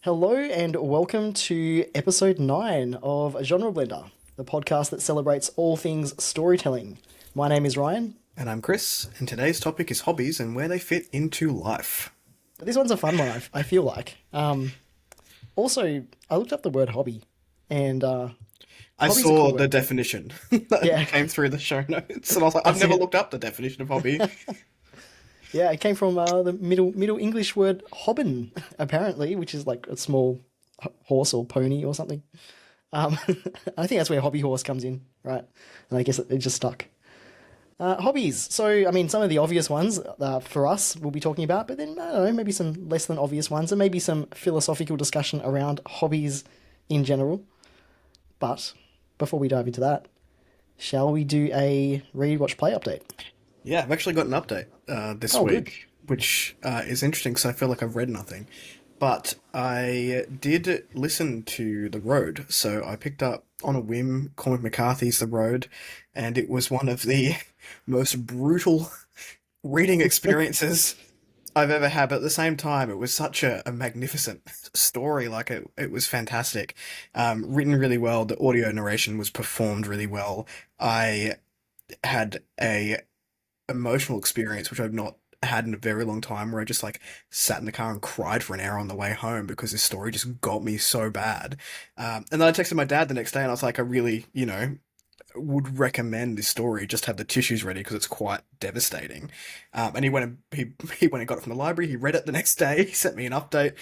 Hello and welcome to episode 9 of Genre Blender, the podcast that celebrates all things storytelling. My name is Ryan. And I'm Kris, and today's topic is hobbies and where they fit into life. This one's a fun one, I feel like. Also, I looked up the word hobby, and I hobby's a saw cool the word. definition that Yeah, came through the show notes, and I was like, I've that's never it. looked up the definition of hobby. Yeah, it came from the Middle English word hobbin, apparently, which is like a small horse or pony or something. Um, I think that's where hobby horse comes in, right? And I guess it just stuck. Hobbies. So, I mean, some of the obvious ones for us we'll be talking about, but then, I don't know, maybe some less than obvious ones, and maybe some philosophical discussion around hobbies in general. But before we dive into that, shall we do a read, watch, play update? Yeah, I've actually got an update this Oh, good. week, which is interesting because I feel like I've read nothing. But I did listen to The Road, so I picked up on a whim Cormac McCarthy's The Road, and it was one of the most brutal reading experiences I've ever had. But at the same time, it was such a magnificent story. Like it was fantastic, written really well. The audio narration was performed really well. I had a emotional experience which I've not had in a very long time, where I just like sat in the car and cried for an hour on the way home because this story just got me so bad. And then I texted my dad the next day and I was like, I really, would recommend this story. Just have the tissues ready because it's quite devastating. And he went and got it from the library. He read it the next day. He sent me an update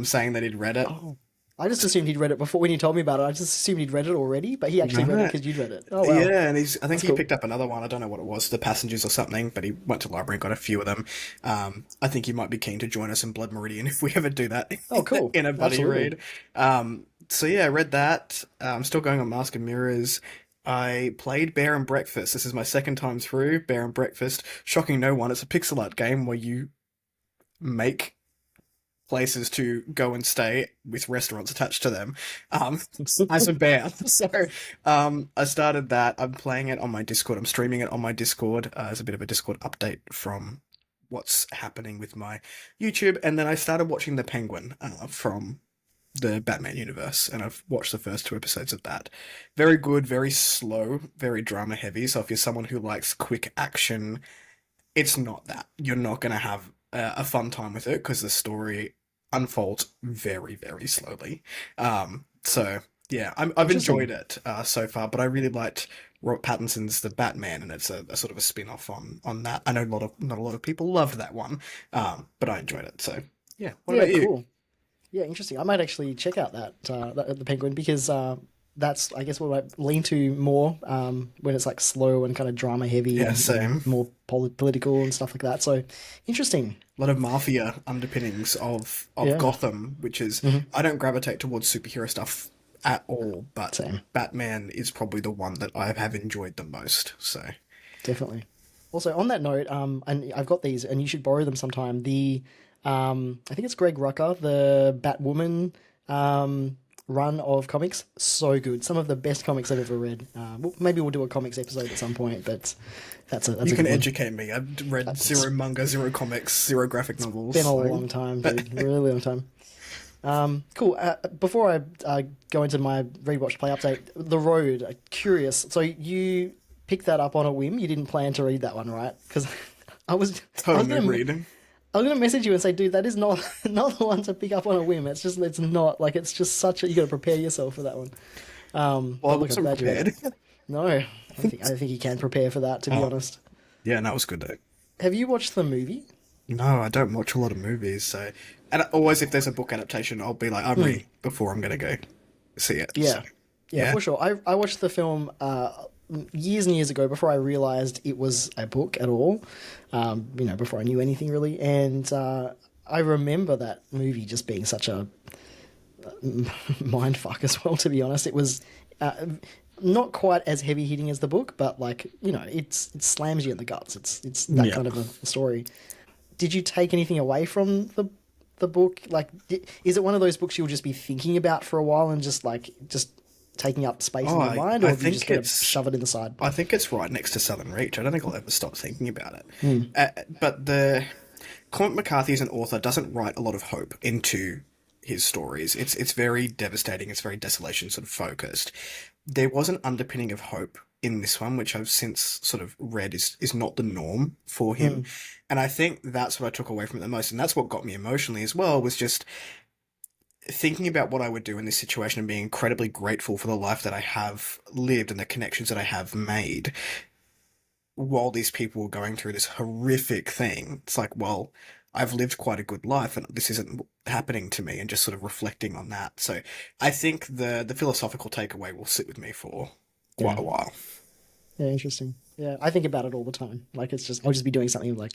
saying that he'd read it. Oh, I just assumed he'd read it before when you told me about it. I just assumed he'd read it already, but he actually read it No. because you'd read it. Oh, wow. Yeah, and I think That's he cool. picked up another one. I don't know what it was, The Passengers or something, but he went to the library and got a few of them. I think he might be keen to join us in Blood Meridian if we ever do that Oh, cool. in a buddy Absolutely. read. So yeah, I read that. I'm still going on Mask of Mirrors. I played Bear and Breakfast. This is my second time through Bear and Breakfast. Shocking no one. It's a pixel art game where you make places to go and stay with restaurants attached to them, um, as a bear. So I started that. I'm playing it on my Discord. I'm streaming it on my Discord as a bit of a Discord update from what's happening with my YouTube. And then I started watching The Penguin from the Batman universe, and I've watched the first 2 episodes of that. Very good, very slow, very drama heavy. So if you're someone who likes quick action, it's not that. You're not going to have a fun time with it because the story unfolds very, very slowly. So yeah, I've enjoyed Interesting. it so far, but I really liked Robert Pattinson's The Batman, and it's a sort of a spin-off on that. I know not a lot of people loved that one, but I enjoyed it. So yeah, what Yeah, about you? cool. Yeah, interesting. I might actually check out the Penguin because that's, I guess, what I lean to more when it's like slow and kind of drama heavy Yeah, and, same. more political and stuff like that. So interesting. A lot of mafia underpinnings of Yeah. Gotham, which is Hmm. I don't gravitate towards superhero stuff at all, but Same. Batman is probably the one that I have enjoyed the most. So Definitely. Also, on that note, and I've got these, and you should borrow them sometime. I think it's Greg Rucker, the Batwoman run of comics. So good. Some of the best comics I've ever read. Maybe we'll do a comics episode at some point, but that's you a can good one. educate me. I've read It's zero manga, zero comics, zero graphic novels. been a So, long time, dude. Really long time. Cool. Before I go into my rewatch play update, The Road. Curious. So you picked that up on a whim. You didn't plan to read that one, right? Because I was I was totally gonna reading. I was gonna message you and say, dude, that is not not the one to pick up on a whim. It's not like it's just such a you got to prepare yourself for that one. Well, I But look, I'm wasn't glad you read it. prepared. No, I don't think you can prepare for that. To be Oh, honest, yeah, that was good though. have you watched the movie? No, I don't watch a lot of movies, so and always if there's a book adaptation, I'll be like, I'm reading before I'm gonna go see it. So Yeah, yeah, yeah. for sure. I watched the film years and years ago before I realized it was a book at all. Before I knew anything really, and I remember that movie just being such a mind fuck as well. To be honest, it was not quite as heavy hitting as the book, but like it slams you in the guts. It's that Yeah. kind of a story. Did you take anything away from the book? Like, is it one of those books you'll just be thinking about for a while and just taking up space in Oh, your mind, or I have you just think got to it's shove it in the side? I think it's right next to Southern Reach. I don't think I'll ever stop thinking about it. But the Cormac McCarthy as an author doesn't write a lot of hope into his stories. It's very devastating. It's very desolation sort of focused. There was an underpinning of hope in this one, which I've since sort of read is not the norm for him. Mm, And I think that's what I took away from it the most. And that's what got me emotionally as well, was just thinking about what I would do in this situation and being incredibly grateful for the life that I have lived and the connections that I have made while these people were going through this horrific thing. It's like, well, I've lived quite a good life and this isn't happening to me, and just sort of reflecting on that. So I think the philosophical takeaway will sit with me for yeah. quite a while. Yeah, interesting. Yeah, I think about it all the time. Like it's just I'll just be doing something like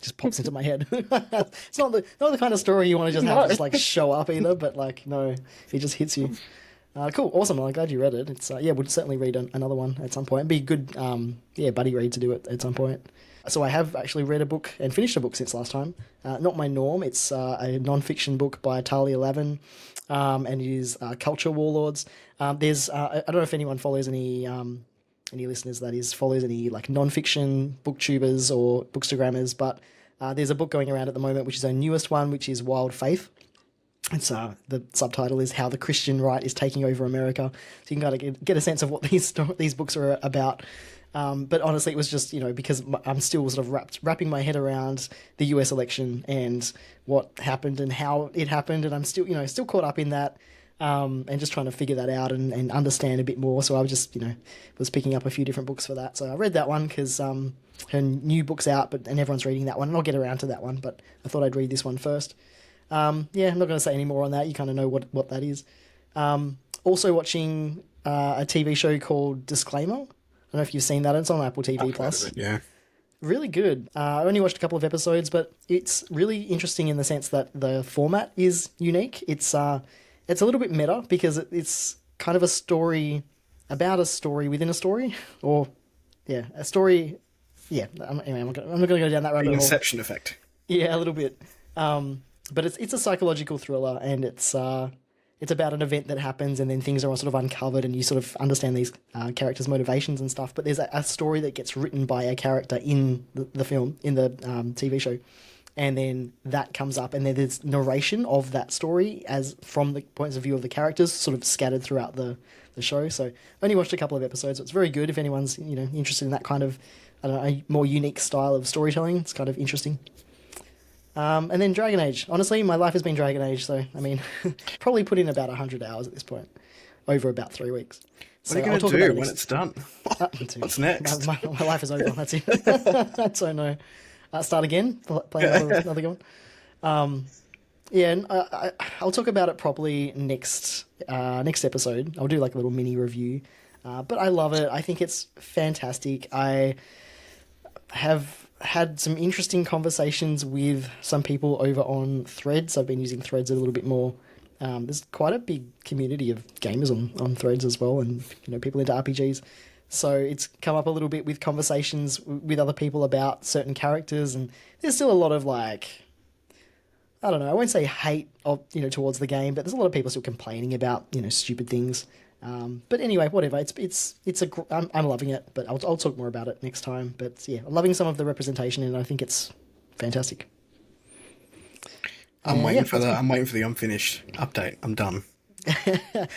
just pops into my head. It's not the kind of story you want to just have just like show up either, but like no, it just hits you. Cool, awesome. Well, I'm glad you read it. It's yeah, we'll certainly read another one at some point. It'd be a good buddy read to do it at some point. So I have actually read a book and finished a book since last time. Not my norm. It's a non-fiction book by Talia Lavin, and it is Culture Warlords. There's I don't know if anyone follows any listeners that is follows any like non-fiction booktubers or bookstagrammers, but there's a book going around at the moment which is our newest one, which is Wild Faith. It's the subtitle is How the Christian Right is Taking Over America. So you can kind of get a sense of what these books are about. But honestly, it was just, because I'm still sort of wrapping my head around the US election and what happened and how it happened, and I'm still, still caught up in that. And just trying to figure that out and understand a bit more. So I was just, was picking up a few different books for that. So I read that one because her new book's out, and everyone's reading that one, and I'll get around to that one. But I thought I'd read this one first. I'm not going to say any more on that. You kind of know what that is. Also watching a TV show called Disclaimer. I don't know if you've seen that. It's on Apple TV Plus. Yeah. Really good. I only watched a couple of episodes, but it's really interesting in the sense that the format is unique. It's a little bit meta because it's kind of a story about a story within a story, or a story. Yeah, anyway, I'm not going to go down that rabbit The hole. Inception effect. Yeah, a little bit. But it's a psychological thriller, and it's about an event that happens, and then things are sort of uncovered, and you sort of understand these characters' motivations and stuff. But there's a story that gets written by a character in the film, in the TV show, and then that comes up, and then there's narration of that story as from the points of view of the characters, sort of scattered throughout the show. So I only watched a couple of episodes. So it's very good if anyone's interested in that kind of a more unique style of storytelling. It's kind of interesting. And then Dragon Age. Honestly, my life has been Dragon Age, so I mean, probably put in about 100 hours at this point, over about 3 weeks. What are you going to do when it's done? What's next? My life is over. That's it. So no. Start again. Play another one. And I'll talk about it properly next episode. I'll do like a little mini review. But I love it. I think it's fantastic. I have had some interesting conversations with some people over on Threads. I've been using Threads a little bit more. There's quite a big community of gamers on Threads as well, and people into RPGs. So it's come up a little bit with conversations with other people about certain characters, and there's still a lot of like, I don't know, I won't say hate towards the game, but there's a lot of people still complaining about stupid things. But anyway, whatever. I'm loving it, but I'll talk more about it next time. But yeah, I'm loving some of the representation, and I think it's fantastic. I'm waiting for the unfinished update. I'm done.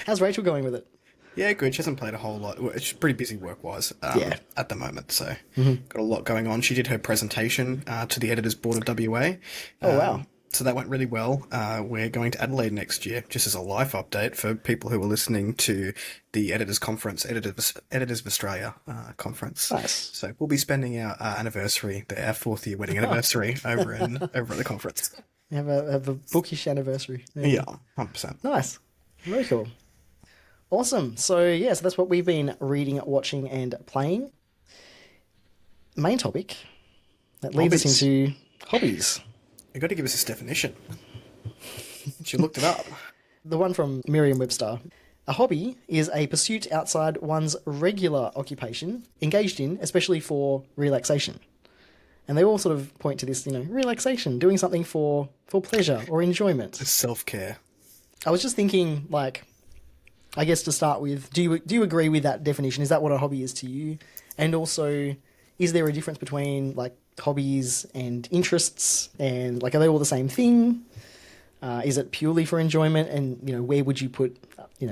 How's Rachel going with it? Yeah, good. She hasn't played a whole lot. She's pretty busy work-wise at the moment, so got a lot going on. She did her presentation to the Editors Board of WA. Oh, wow. So that went really well. We're going to Adelaide next year, just as a live update for people who are listening to the Editors Conference, Editors of Australia conference. Nice. So we'll be spending our anniversary, our 4th year wedding anniversary over at the conference. Have a bookish anniversary. Yeah, 100%. Nice. Very cool. Awesome. So so that's what we've been reading, watching, and playing. Main topic that leads us into hobbies. You got to give us this definition. She looked it up. The one from Merriam-Webster. A hobby is a pursuit outside one's regular occupation, engaged in, especially for relaxation. And they all sort of point to this, relaxation, doing something for pleasure or enjoyment. It's self-care. I was just thinking, like, I guess to start with, do you agree with that definition? Is that what a hobby is to you? And also, is there a difference between like hobbies and interests, and like are they all the same thing? Is it purely for enjoyment? And where would you put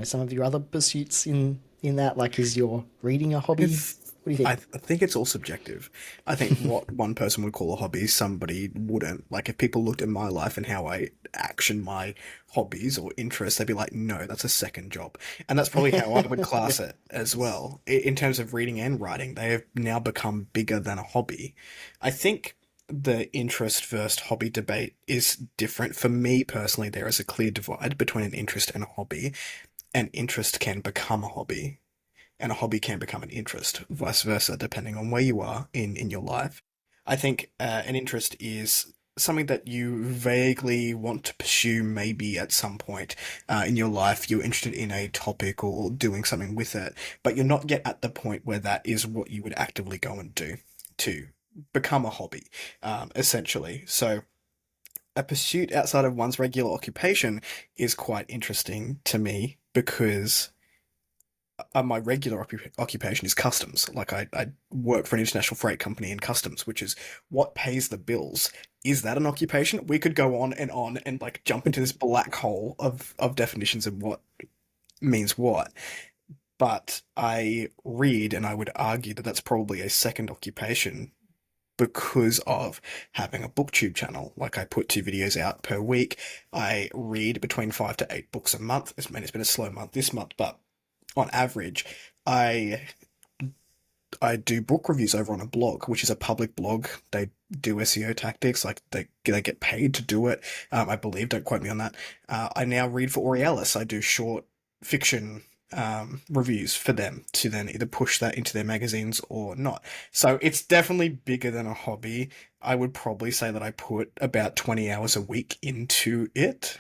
some of your other pursuits in that? Like, is your reading a hobby? It's, What do you I think? think it's all subjective. I think what one person would call a hobby, somebody wouldn't. Like, if people looked at my life and how I action my hobbies or interests, they'd be like, no, that's a second job. And that's probably how I would Yeah. class it as well. In terms of reading and writing, they have now become bigger than a hobby. I think the interest versus hobby debate is different. For me personally, there is a clear divide between an interest and a hobby. An interest can become a hobby and a hobby can become an interest, vice versa, depending on where you are in your life. I think an interest is something that you vaguely want to pursue maybe at some point in your life. You're interested in a topic or doing something with it, but you're not yet at the point where that is what you would actively go and do to become a hobby, essentially. So a pursuit outside of one's regular occupation is quite interesting to me because my regular occupation is customs. Like I work for an international freight company in customs, which is what pays the bills. Is that an occupation? We could go on and like jump into this black hole of definitions of what means what. But I read, and I would argue that that's probably a second occupation because of having a booktube channel. Like I put 2 videos out per week. I read between 5 to 8 books a month. I mean, it's been a slow month this month, but on average, I I do book reviews over on a blog, which is a public blog. They do SEO tactics, like they get paid to do it. I believe. Don't quote me on that. I now read for Aurealis. I do short fiction reviews for them to then either push that into their magazines or not. So it's definitely bigger than a hobby. I would probably say that I put about 20 hours a week into it,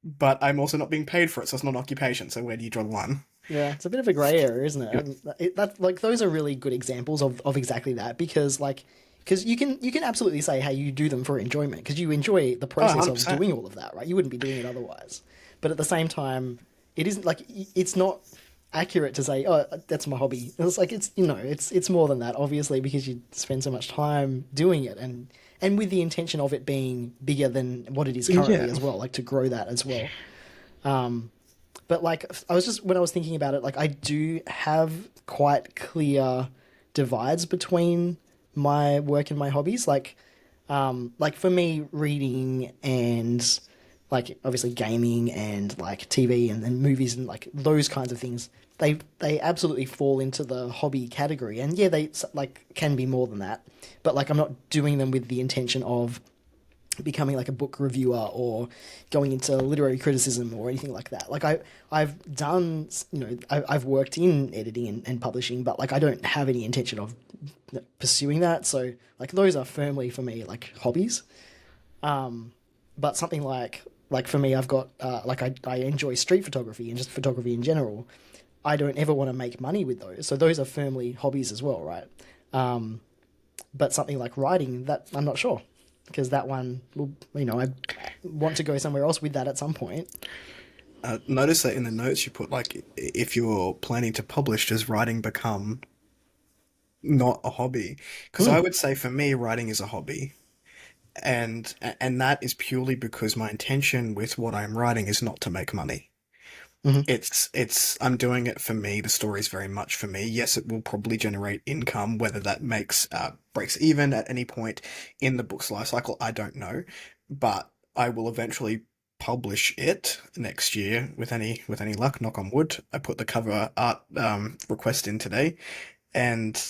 but I'm also not being paid for it, so it's not an occupation. So where do you draw the line? Yeah, it's a bit of a grey area, isn't it? And that like those are really good examples of exactly that because you can absolutely say, hey, you do them for enjoyment because you enjoy the Oh, process of 100%. doing all of that, right? You wouldn't be doing it otherwise. But at the same time, it isn't like it's not accurate to say, oh, that's my hobby. It's like it's more than that, obviously, because you spend so much time doing it and with the intention of it being bigger than what it is currently Yeah. as well, like to grow that as well. But like I was just when I was thinking about it, like I do have quite clear divides between my work and my hobbies. Like for me, reading and like obviously gaming and like TV and movies and like those kinds of things, they absolutely fall into the hobby category. And yeah, they like can be more than that. But like I'm not doing them with the intention of becoming like a book reviewer or going into literary criticism or anything like that. Like I've done, I've worked in editing and publishing, but like I don't have any intention of pursuing that. So like those are firmly for me like hobbies. But something like for me, I've got like I enjoy street photography and just photography in general. I don't ever want to make money with those. So those are firmly hobbies as well, right? But something like writing, that I'm not sure because that one will, I want to go somewhere else with that at some point. Notice that in the notes you put like if you're planning to publish, does writing become not a hobby? Because I Mm, would say for me, writing is a hobby, and that is purely because my intention with what I'm writing is not to make money. hmm It's I'm doing it for me. The story is very much for me. Yes, it will probably generate income, whether that makes breaks even at any point in the book's life cycle, I don't know, but I will eventually publish it next year with any luck. Knock on wood. I put the cover art request in today, and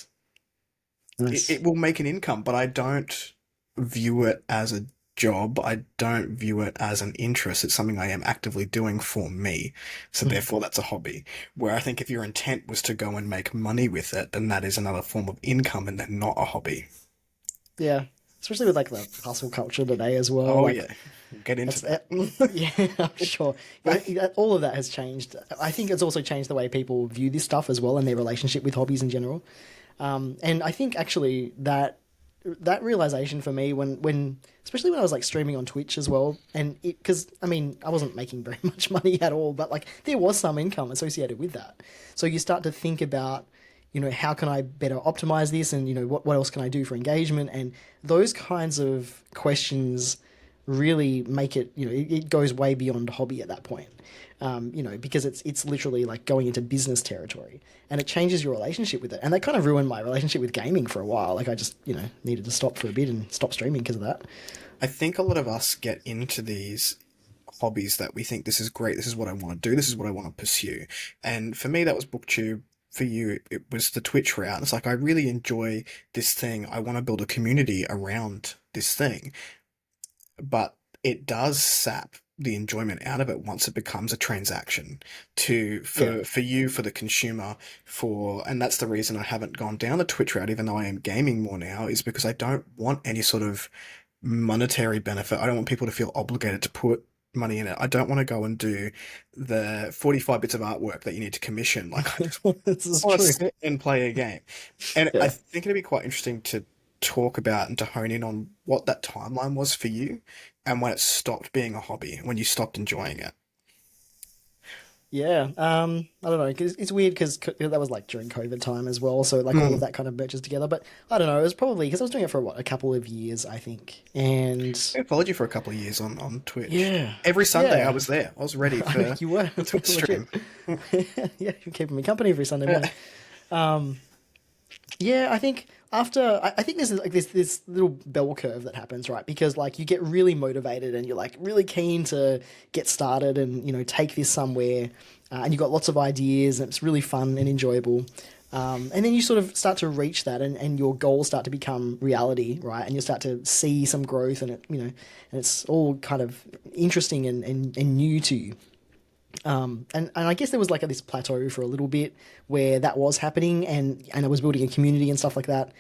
Nice. it will make an income, but I don't view it as a job. I don't view it as an interest. It's something I am actively doing for me. So Mhm. therefore that's a hobby. Where I think if your intent was to go and make money with it, then that is another form of income and then not a hobby. Yeah, especially with like the hustle culture today as well. Oh Like yeah. We'll get into that's that. yeah, I'm sure. All of that has changed. I think it's also changed the way people view this stuff as well and their relationship with hobbies in general. And I think actually that realization for me when especially when I was like streaming on Twitch as well, and it because I mean I wasn't making very much money at all, but like there was some income associated with that. So you start to think about how can I better optimize this, and what else can I do for engagement, and those kinds of questions really make it, it goes way beyond hobby at that point. Because it's literally like going into business territory, and it changes your relationship with it. And that kind of ruined my relationship with gaming for a while. Like I just, needed to stop for a bit and stop streaming because of that. I think a lot of us get into these hobbies that we think this is great, this is what I want to do, this is what I want to pursue. And for me, that was BookTube. For you, it was the Twitch route. It's like, I really enjoy this thing. I want to build a community around this thing. But it does sap the enjoyment out of it once it becomes a transaction Yeah. for you, for the consumer, and that's the reason I haven't gone down the Twitch route, even though I am gaming more now, is because I don't want any sort of monetary benefit. I don't want people to feel obligated to put money in it. I don't want to go and do the 45 bits of artwork that you need to commission. Like, I just This is want to true. sit and play a game. And I Yeah. think it'd be quite interesting to talk about and to hone in on what that timeline was for you and when it stopped being a hobby, when you stopped enjoying it. Yeah, I don't know, 'cause it's weird because that was like during COVID time as well, so like all of Mm. that kind of merges together. But I don't know, it was probably because I was doing it for what, a couple of years, I think, and I followed you for a couple of years on Twitch. yeah, Every Sunday I yeah, was there. I was ready I mean, for you were the Twitch legit. stream. Yeah, you're keeping me company every Sunday morning. Yeah, I think I think there's like this little bell curve that happens, right? Because like you get really motivated and you're like really keen to get started and take this somewhere, and you've got lots of ideas and it's really fun and enjoyable. And then you sort of start to reach that, and your goals start to become reality, right? And you start to see some growth, and and it's all kind of interesting and new to you. And I guess there was like this plateau for a little bit where that was happening, and I was building a community and stuff like that.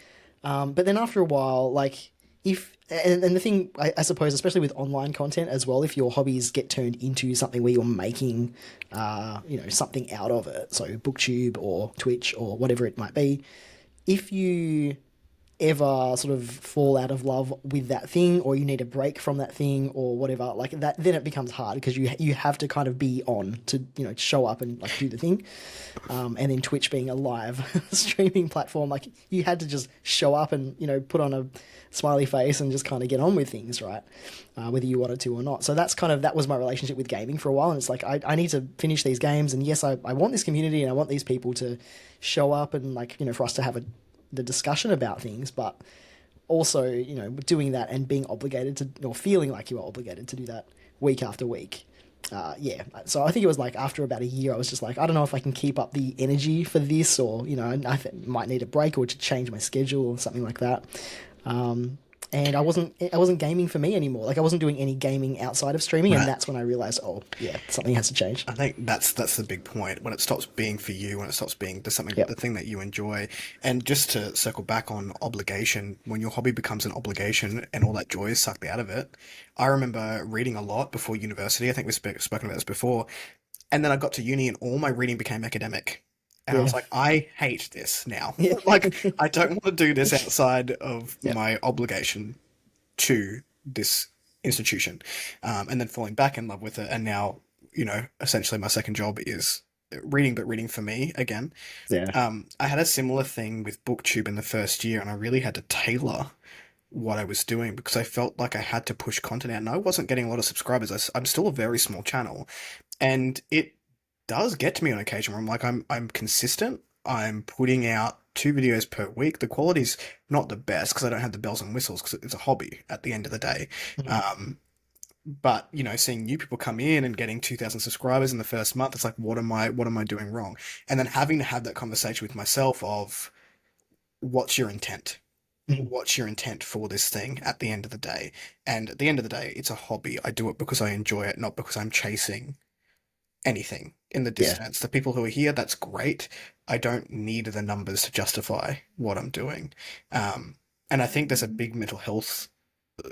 But then after a while, like if and the thing I suppose, especially with online content as well, if your hobbies get turned into something where you're making, something out of it, so BookTube or Twitch or whatever it might be, if you ever sort of fall out of love with that thing, or you need a break from that thing or whatever, like that, then it becomes hard because you have to kind of be on to show up and like do the thing. And then Twitch being a live streaming platform, like you had to just show up and put on a smiley face and just kind of get on with things, right? Whether you wanted to or not. So that was my relationship with gaming for a while, and it's like I need to finish these games, and yes, I want this community and I want these people to show up and like for us to have the discussion about things, but also doing that and being obligated to, or feeling like you are obligated to do that week after week. Yeah, so I think it was like after about a year, I was just like, I don't know if I can keep up the energy for this, or might need a break or to change my schedule or something like that. And I wasn't gaming for me anymore. Like I wasn't doing any gaming outside of streaming, and Right. that's when I realized, oh yeah, something has to change. I think that's the big point, when it stops being for you, when it stops being the Yep. thing that you enjoy. And just to circle back on obligation, when your hobby becomes an obligation and all that joy is sucked out of it. I remember reading a lot before university. I think we've spoken about this before. And then I got to uni and all my reading became academic. And I Yeah. was like, I hate this now. Yeah. Like, I don't want to do this outside of Yeah. my obligation to this institution. And then falling back in love with it. And now, essentially my second job is reading, but reading for me again. Yeah. I had a similar thing with BookTube in the first year, and I really had to tailor what I was doing because I felt like I had to push content out, and I wasn't getting a lot of subscribers. I'm still a very small channel, and it does get to me on occasion where I'm like, I'm consistent. I'm putting out 2 videos per week. The quality's not the best because I don't have the bells and whistles because it's a hobby at the end of the day. Mhm. But seeing new people come in and getting 2,000 subscribers in the first month, it's like, what am I doing wrong? And then having to have that conversation with myself of, what's your intent? Mhm. What's your intent for this thing at the end of the day? And at the end of the day, it's a hobby. I do it because I enjoy it, not because I'm chasing anything in the Yeah. distance. The people who are here, that's great. I don't need the numbers to justify what I'm doing. And I think there's a big mental health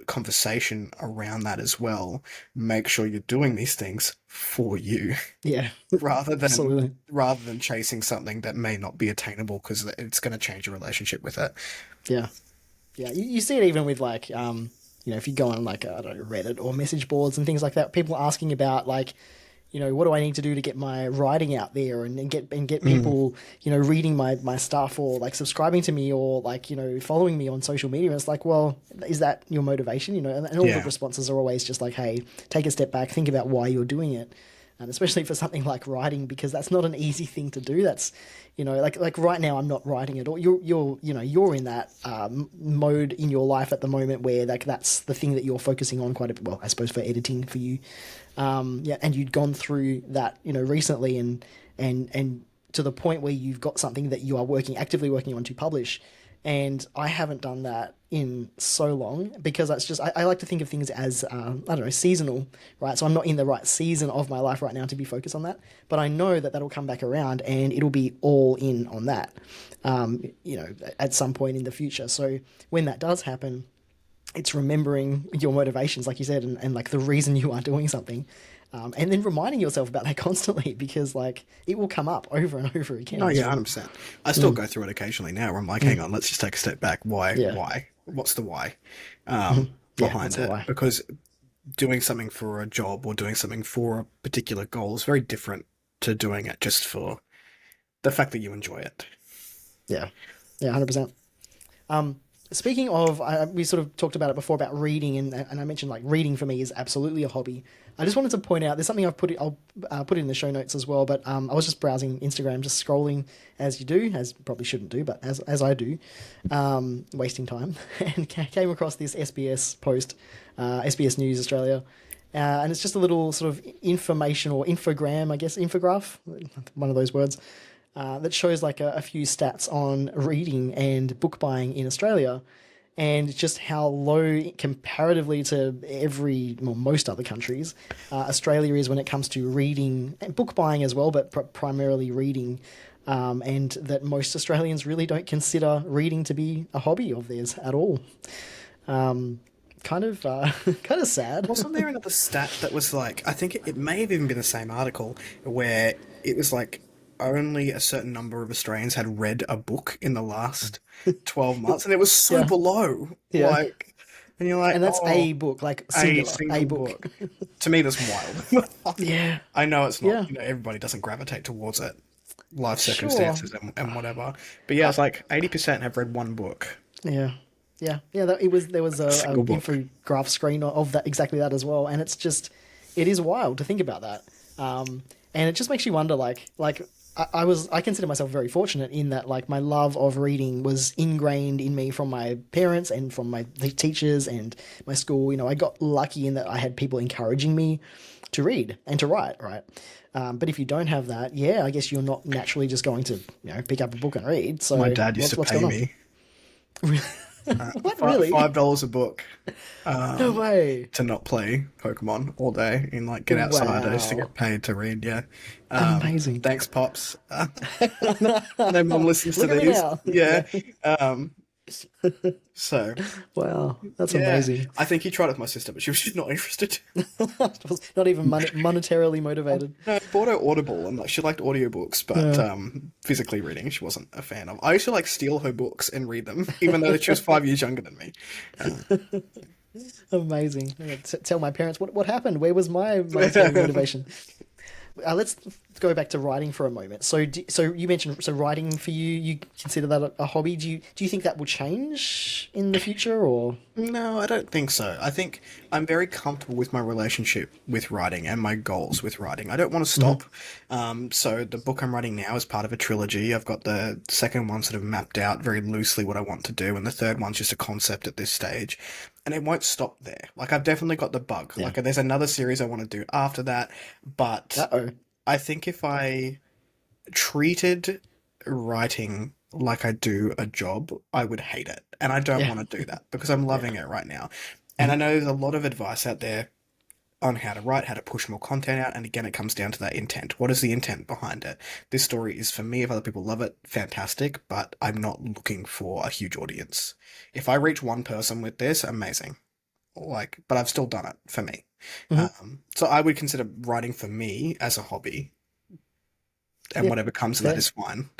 conversation around that as well. Make sure you're doing these things for you Yeah. rather than Absolutely. chasing something that may not be attainable because it's going to change your relationship with it. Yeah. Yeah. You see it even with like, if you go on like, I don't know, Reddit or message boards and things like that, people asking about like, what do I need to do to get my writing out there and get people, reading my stuff or like subscribing to me or like, following me on social media. And it's like, well, is that your motivation? And all the Yeah. responses are always just like, hey, take a step back, think about why you're doing it. And especially for something like writing, because that's not an easy thing to do. That's, like right now, I'm not writing at all. You're in that mode in your life at the moment where like that's the thing that you're focusing on quite a bit. Well, I suppose for editing for you, yeah. And you'd gone through that, recently, and to the point where you've got something that you are actively working on to publish. And I haven't done that in so long because that's just I like to think of things as I don't know, seasonal, right? So I'm not in the right season of my life right now to be focused on that, but I know that that'll come back around and it'll be all in on that, at some point in the future. So when that does happen, it's remembering your motivations, like you said, and like the reason you are doing something, and then reminding yourself about that constantly because like it will come up over and over Oh again. yeah, So 100%. I still go through it occasionally now where I'm like, hang on, let's just take a step back. Why? yeah, Why? What's the why yeah, behind that's a it? why. Because doing something for a job or doing something for a particular goal is very different to doing it just for the fact that you enjoy it. Yeah, yeah, 100%. Speaking of, we sort of talked about it before about reading, and I mentioned like reading for me is absolutely a hobby. I just wanted to point out there's something I'll put it in the show notes as well. But I was just browsing Instagram, just scrolling as you do, as probably shouldn't do, but as I do, wasting time, and came across this SBS post, SBS News Australia, and it's just a little sort of information or infogram, I guess, infograph, one of those words, that shows like a few stats on reading and book buying in Australia and just how low comparatively to most other countries, Australia is when it comes to reading and book buying as well, but primarily reading. And that most Australians really don't consider reading to be a hobby of theirs at all. Kind of, kind of sad. Wasn't there another stat that was like, I think it may have even been the same article where it was like only a certain number of Australians had read a book in the last 12 months and it was Yeah, super low. yeah. Like, and you're like, And that's oh, a book, like a singular, single a book. book. To me, that's wild. Yeah, I know it's not, yeah, everybody doesn't gravitate towards it, life sure. circumstances and whatever. But yeah, it's like 80% have read one book, Yeah, yeah, yeah. There was a a single book. infograph screen of that exactly that as well, and it is wild to think about that. And it just makes you wonder, like I consider myself very fortunate in that like my love of reading was ingrained in me from my parents and from my the teachers and my school. I got lucky in that I had people encouraging me to read and to write, right? But if you don't have that, yeah, I guess you're not naturally just going to pick up a book and read. My So dad used to what's pay going on? me What really? $5 a book No way. to not play Pokemon all day and like get outside. I used to Wow. get paid to read. Yeah. Amazing. Thanks, pops. No mom listens to Look at me these. now. Yeah. Yeah. Um, so Wow. That's yeah, amazing. I think he tried it with my sister, but she was just not interested. Not even monetarily motivated. No, I bought her Audible and like she liked audiobooks, but Yeah. physically reading she wasn't a fan of. I used to like steal her books and read them, even though she was 5 years younger than me. Amazing. I'm gonna tell my parents what happened. Where was my monetary motivation? Let's go back to writing for a moment. So you mentioned writing for you. You consider that a hobby. Do you think that will change in the future or? No, I don't think so. I think I'm very comfortable with my relationship with writing and my goals with writing. I don't want to stop. So the book I'm writing now is part of a trilogy. I've got the second one sort of mapped out very loosely what I want to do, and the third one's just a concept at this stage. And it won't stop there. Like I've definitely got the bug. Yeah. Like there's another series I want to do after that, but Uh-oh. I think if I treated writing like I do a job, I would hate it. And I don't Yeah. want to do that because I'm Yeah. loving it right now. And I know there's a lot of advice out there on how to write, how to push more content out. And again, it comes down to that intent. What is the intent behind it? This story is for me. If other people love it, fantastic. But I'm not looking for a huge audience. If I reach one person with this, amazing. Like, but I've still done it for me. Mhm. So I would consider writing for me as a hobby, and Yeah. whatever comes of that Fair. is fine.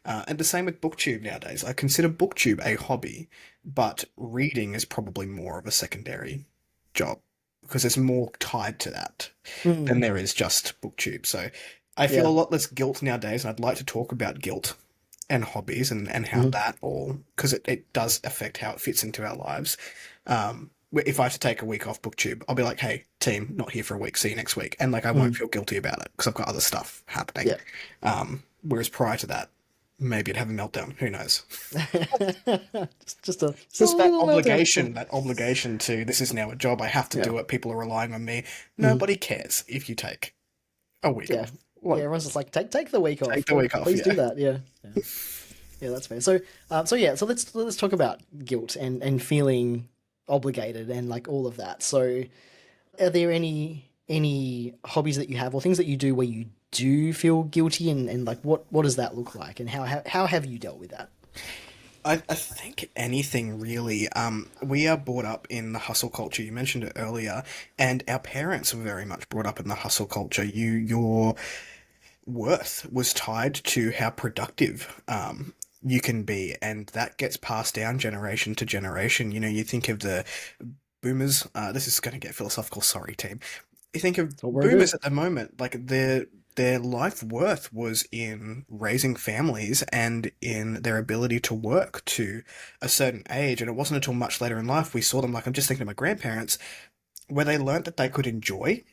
And the same with BookTube nowadays. I consider BookTube a hobby, but reading is probably more of a secondary job because there's more tied to that than Mm, there is just booktube. So I feel a yeah. lot less guilt nowadays, and I'd like to talk about guilt and hobbies and how Mhm. that all, because it does affect how it fits into our lives. If I have to take a week off booktube, I'll be like, hey, team, not here for a week, see you next week. And like, I won't Mm, feel guilty about it because I've got other stuff happening. yeah. Whereas prior to that, maybe I'd have a meltdown. Who knows? Just a Just little meltdown. that obligation to this is now a job. I have to Yeah. do it. People are relying on me. Mhm. Nobody cares if you take a week Yeah. off. Yeah. Like, Everyone's just like, take the week take off. the week off. Please do Yeah. that. Yeah. Yeah. Yeah. That's fair. So, so yeah. So let's talk about guilt and feeling obligated and like all of that. So, are there any hobbies that you have or things that you do where you do feel guilty and like what does that look like and how have you dealt with that? I think anything really. We are brought up in the hustle culture. You mentioned it earlier, and our parents were very much brought up in the hustle culture. Your worth was tied to how productive you can be, and that gets passed down generation to generation. You know, you think of the boomers. This is going to get philosophical. Sorry, team. You think of Don't worry, do boomers it. at the moment, like their life worth was in raising families and in their ability to work to a certain age. And it wasn't until much later in life we saw them, like I'm just thinking of my grandparents, where they learnt that they could enjoy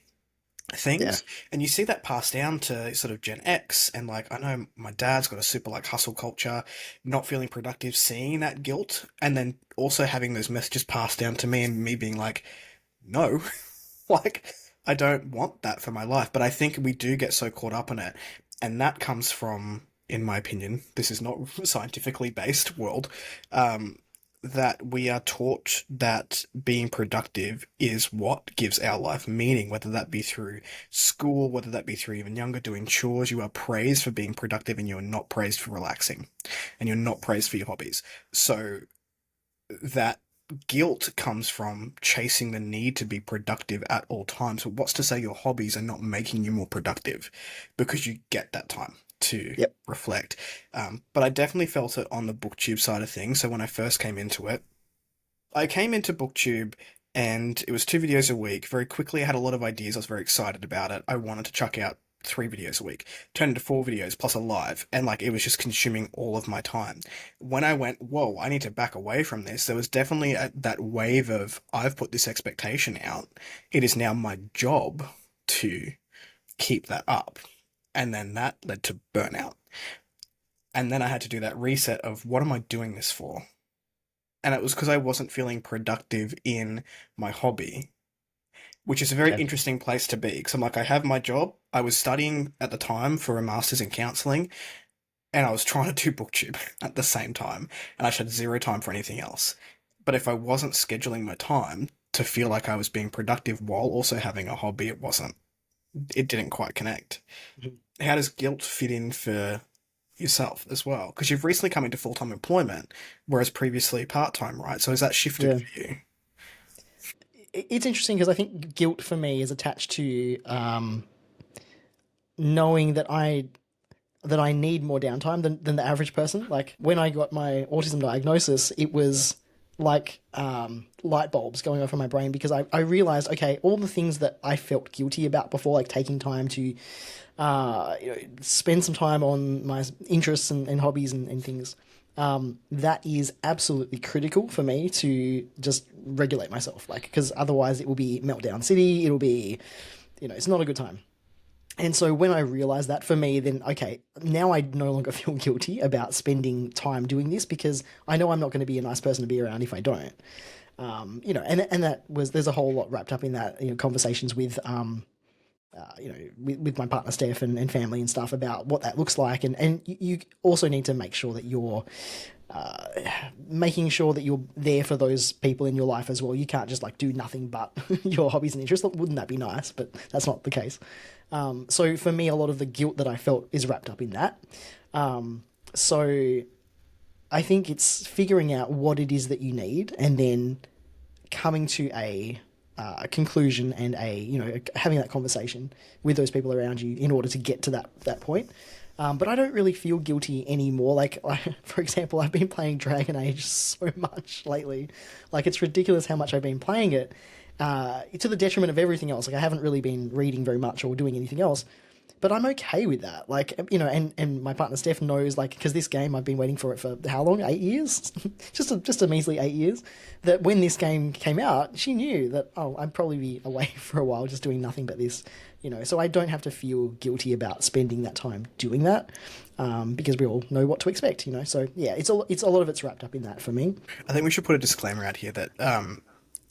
Yeah. things. And you see that passed down to sort of Gen X. And like, I know my dad's got a super like hustle culture, not feeling productive, seeing that guilt, and then also having those messages passed down to me and me being like, no, like, I don't want that for my life. But I think we do get so caught up in it. And that comes from, in my opinion, this is not scientifically based world, that we are taught that being productive is what gives our life meaning, whether that be through school, whether that be through even younger, doing chores. You are praised for being productive and you are not praised for relaxing and you're not praised for your hobbies. So that guilt comes from chasing the need to be productive at all times. So what's to say your hobbies are not making you more productive because you get that time to Yep. reflect. But I definitely felt it on the booktube side of things. So when I first came into it, I came into booktube and it was 2 videos a week. Very quickly, I had a lot of ideas. I was very excited about it. I wanted to chuck out 3 videos a week, turned into 4 videos plus a live, and like it was just consuming all of my time. When I went, whoa, I need to back away from this, there was definitely that wave of I've put this expectation out. It is now my job to keep that up. And then that led to burnout. And then I had to do that reset of what am I doing this for? And it was because I wasn't feeling productive in my hobby, which is a very Yeah. interesting place to be. Because I'm like, I have my job. I was studying at the time for a master's in counseling, and I was trying to do booktube at the same time, and I just had zero time for anything else. But if I wasn't scheduling my time to feel like I was being productive while also having a hobby, it didn't quite connect. Mhm. How does guilt fit in for yourself as well? Because you've recently come into full-time employment, whereas previously part-time, right? So has that shifted Yeah. for you? It's interesting because I think guilt for me is attached to knowing that I need more downtime than the average person. Like when I got my autism diagnosis, it was like light bulbs going off in my brain because I realized, okay, all the things that I felt guilty about before, like taking time to spend some time on my interests and hobbies and things, that is absolutely critical for me to just regulate myself. Like, because otherwise it will be meltdown city. It'll be, it's not a good time. And so when I realized that for me, then okay, now I no longer feel guilty about spending time doing this because I know I'm not going to be a nice person to be around if I don't. And that was there's a whole lot wrapped up in that. Conversations with with my partner Steph and family and stuff about what that looks like, and you also need to make sure that you're making sure that you're there for those people in your life as well. You can't just like do nothing but your hobbies and interests. Wouldn't that be nice? But that's not the case. So for me, a lot of the guilt that I felt is wrapped up in that. So I think it's figuring out what it is that you need and then coming to a conclusion and having that conversation with those people around you in order to get to that point. But I don't really feel guilty anymore. Like, for example, I've been playing Dragon Age so much lately. Like, it's ridiculous how much I've been playing it. to the detriment of everything else. Like I haven't really been reading very much or doing anything else, but I'm okay with that. Like, and my partner Steph knows, like, because this game I've been waiting for it for how long? 8 years, just a measly 8 years. That when this game came out, she knew that I'd probably be away for a while, just doing nothing but this. So I don't have to feel guilty about spending that time doing that, because we all know what to expect. So yeah, it's a lot of it's wrapped up in that for me. I think we should put a disclaimer out here that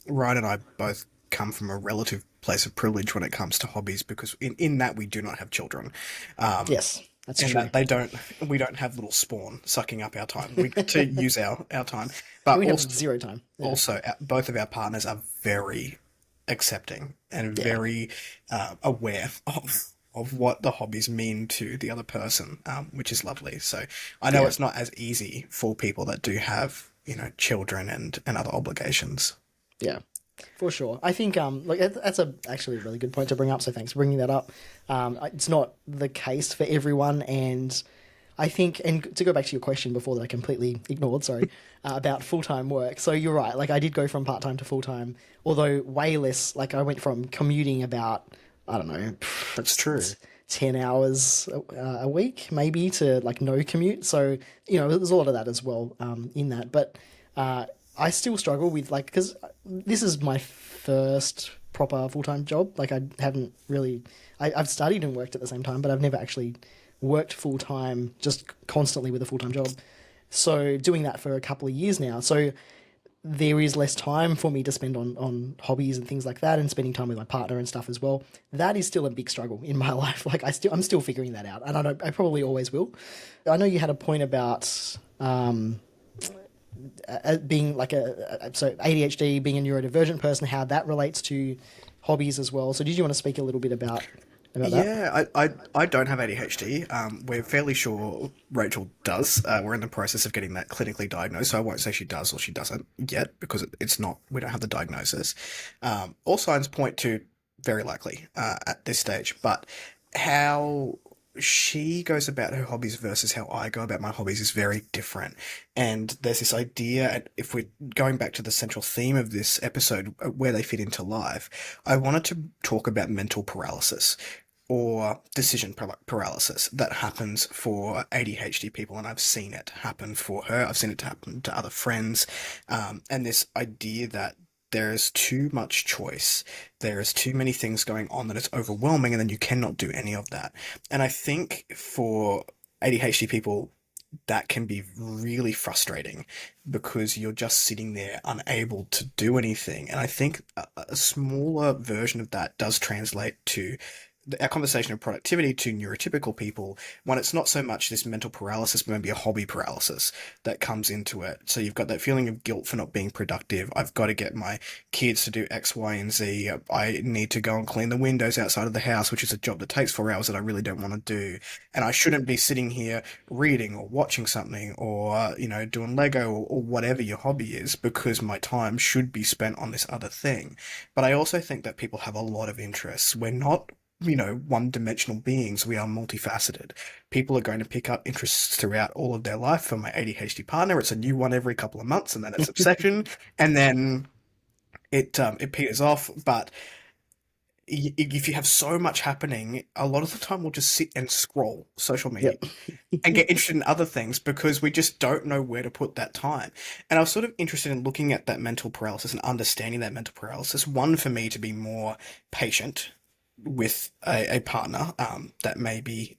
Ryan and I both come from a relative place of privilege when it comes to hobbies because in that we do not have children. Yes, that's And true. that we don't have little spawn sucking up our time. We get to use our time. And But we have also, zero time. Yeah. both of our partners are very accepting and Yeah. very aware of what the hobbies mean to the other person, which is lovely. So I know Yeah. it's not as easy for people that do have, children and other obligations. Yeah, for sure. I think like that's actually a really good point to bring up. So thanks for bringing that up. It's not the case for everyone, and I think, and to go back to your question before that I completely ignored, sorry, about full time work. So you're right. Like I did go from part time to full time, although way less. Like I went from commuting about, I don't know, That's true. 10 hours a week maybe to like no commute. So there's a lot of that as well in that, but. I still struggle with like because this is my first proper full time job. Like I haven't really, I've studied and worked at the same time, but I've never actually worked full time, just constantly with a full time job. So doing that for a couple of years now, so there is less time for me to spend on hobbies and things like that, and spending time with my partner and stuff as well. That is still a big struggle in my life. Like I'm still figuring that out, and I probably always will. I know you had a point about. Being like so ADHD, being a neurodivergent person, how that relates to hobbies as well. So did you want to speak a little bit about that? Yeah, I don't have ADHD. We're fairly sure Rachel does. We're in the process of getting that clinically diagnosed, so I won't say she does or she doesn't yet because it's not. We don't have the diagnosis. All signs point to very likely at this stage, but how she goes about her hobbies versus how I go about my hobbies is very different. And there's this idea, and if we're going back to the central theme of this episode, where they fit into life, I wanted to talk about mental paralysis or decision paralysis that happens for ADHD people, and I've seen it happen for her. I've seen it happen to other friends, and this idea that there is too much choice, there is too many things going on that it's overwhelming, and then you cannot do any of that. And I think for ADHD people, that can be really frustrating because you're just sitting there unable to do anything. And I think a smaller version of that does translate to our conversation of productivity to neurotypical people when it's not so much this mental paralysis, but maybe a hobby paralysis that comes into it. So you've got that feeling of guilt for not being productive. I've got to get my kids to do X, Y, and Z. I need to go and clean the windows outside of the house, which is a job that takes 4 hours that I really don't want to do. And I shouldn't be sitting here reading or watching something or, doing Lego or whatever your hobby is because my time should be spent on this other thing. But I also think that people have a lot of interests. We're not one-dimensional beings. We are multifaceted. People are going to pick up interests throughout all of their life. For my ADHD partner, it's a new one every couple of months, and then it's obsession, and then it peters off. But if you have so much happening, a lot of the time we'll just sit and scroll social media Yep. and get interested in other things because we just don't know where to put that time. And I was sort of interested in looking at that mental paralysis and understanding that mental paralysis. One, for me to be more patient with a partner that may be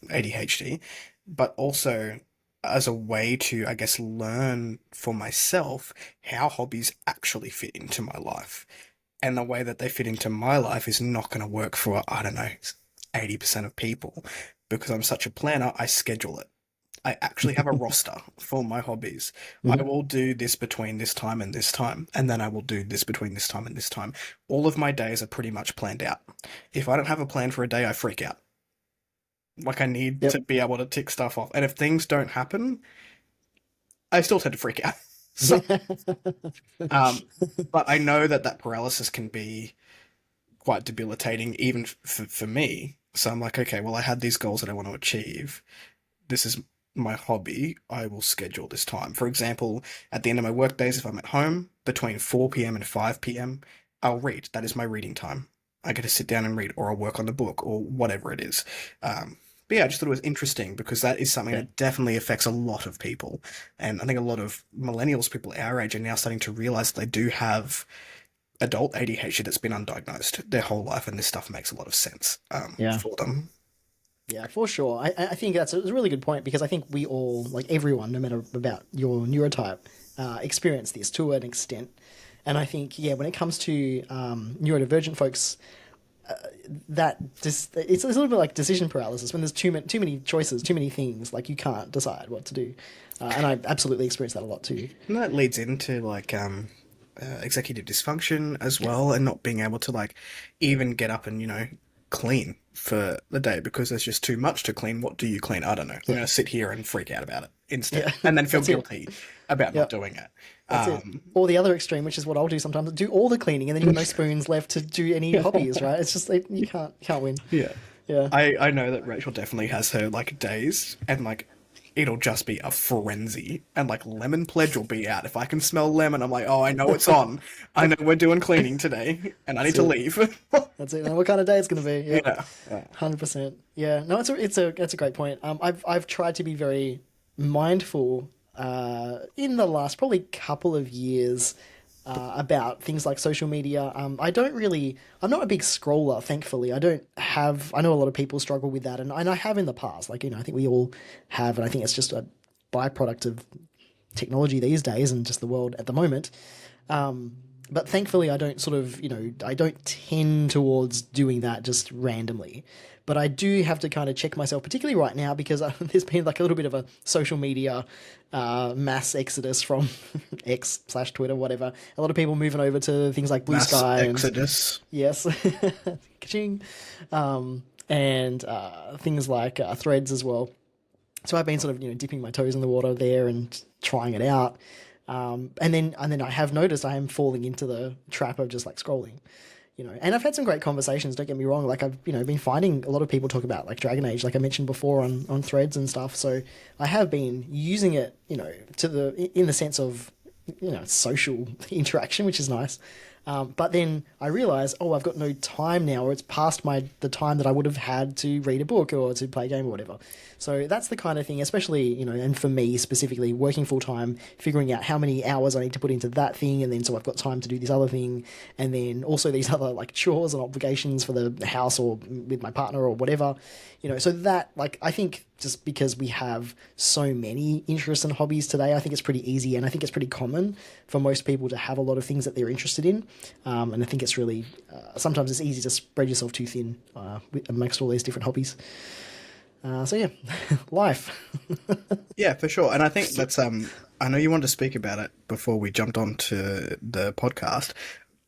ADHD, but also as a way to, I guess, learn for myself how hobbies actually fit into my life. And the way that they fit into my life is not going to work for, I don't know, 80% of people. Because I'm such a planner, I schedule it. I actually have a roster for my hobbies. I Mhm. will do this between this time and this time, and then I will do this between this time and this time. All of my days are pretty much planned out. If I don't have a plan for a day, I freak out. Like I need to Yep. be able to tick stuff off. And if things don't happen, I still tend to freak out. So, um, but I know that that paralysis can be quite debilitating, even for me. So I'm like, okay, well, I had these goals that I want to achieve. This is my hobby. I will schedule this time. For example, at the end of my work days, if I'm at home between 4 p.m. and 5 p.m., I'll read. That is my reading time. I get to sit down and read, or I'll work on the book, or whatever it is. But yeah, I just thought it was interesting because that is something that definitely affects a lot of people. And I think a lot of millennials, people our age, are now starting to realize they do have adult ADHD that's been undiagnosed their whole life, and this stuff makes a lot of sense Yeah. for them. Yeah, for sure. I think that's a really good point because I think we all, like everyone, no matter about your neurotype, experience this to an extent. And I think, yeah, when it comes to neurodivergent folks, it's a little bit like decision paralysis when there's too many choices, too many things, like you can't decide what to do. And I absolutely experience that a lot too. And that leads into like executive dysfunction as well, and not being able to like even get up and clean for the day because there's just too much to clean. What do you clean? I don't know. I'm going to sit here and freak out about it instead, and then feel guilty about not doing it. That's it. Or the other extreme, which is what I'll do sometimes, do all the cleaning, and then you've got no spoons left to do any hobbies, right? It's just like, you can't win. Yeah. Yeah. I know that Rachel definitely has her like days, and like it'll just be a frenzy, and like Lemon Pledge will be out. If I can smell lemon, I'm like, oh, I know it's on. I know we're doing cleaning today, and I need to leave. That's it. And what kind of day it's going to be? Yeah. 100%. Yeah. No, it's a great point. I've tried to be very mindful in the last probably couple of years about things like social media. I'm not a big scroller, thankfully. I know a lot of people struggle with that, and I have in the past. Like, I think we all have, and I think it's just a byproduct of technology these days and just the world at the moment. But thankfully, I don't I don't tend towards doing that just randomly. But I do have to kind of check myself, particularly right now, because there's been like a little bit of a social media mass exodus from X/Twitter, whatever. A lot of people moving over to things like Blue Sky. Exodus. Yes. Ka-ching. And things like Threads as well. So I've been sort of, dipping my toes in the water there and trying it out. And then I have noticed I am falling into the trap of just like scrolling. And I've had some great conversations, don't get me wrong. Like I've, been finding a lot of people talk about like Dragon Age, like I mentioned before on Threads and stuff. So I have been using it, in the sense of, social interaction, which is nice. But then I realize, I've got no time now, or it's past the time that I would have had to read a book or to play a game or whatever. So that's the kind of thing, especially, and for me specifically, working full time, figuring out how many hours I need to put into that thing, and then so I've got time to do this other thing, and then also these other like chores and obligations for the house or with my partner or whatever, so that, like, I think just because we have so many interests and hobbies today, I think it's pretty easy, and I think it's pretty common for most people to have a lot of things that they're interested in. And I think it's really, sometimes it's easy to spread yourself too thin amongst all these different hobbies. So yeah, life. Yeah, for sure. And I think that's, I know you wanted to speak about it before we jumped on to the podcast,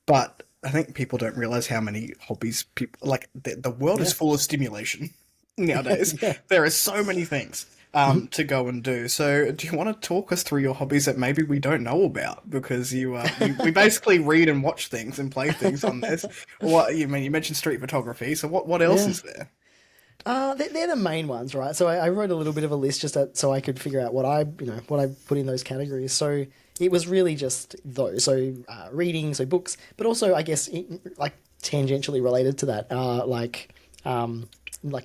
but I think people don't realize how many hobbies people, like the world is full of stimulation nowadays. There are so many things to go and do. So do you want to talk us through your hobbies that maybe we don't know about? Because we basically read and watch things and play things on this. You mentioned street photography. So what else is there? They're the main ones, right? So I wrote a little bit of a list just so I could figure out what I put in those categories. So it was really just those. So reading, so books, but also I guess like tangentially related to that, like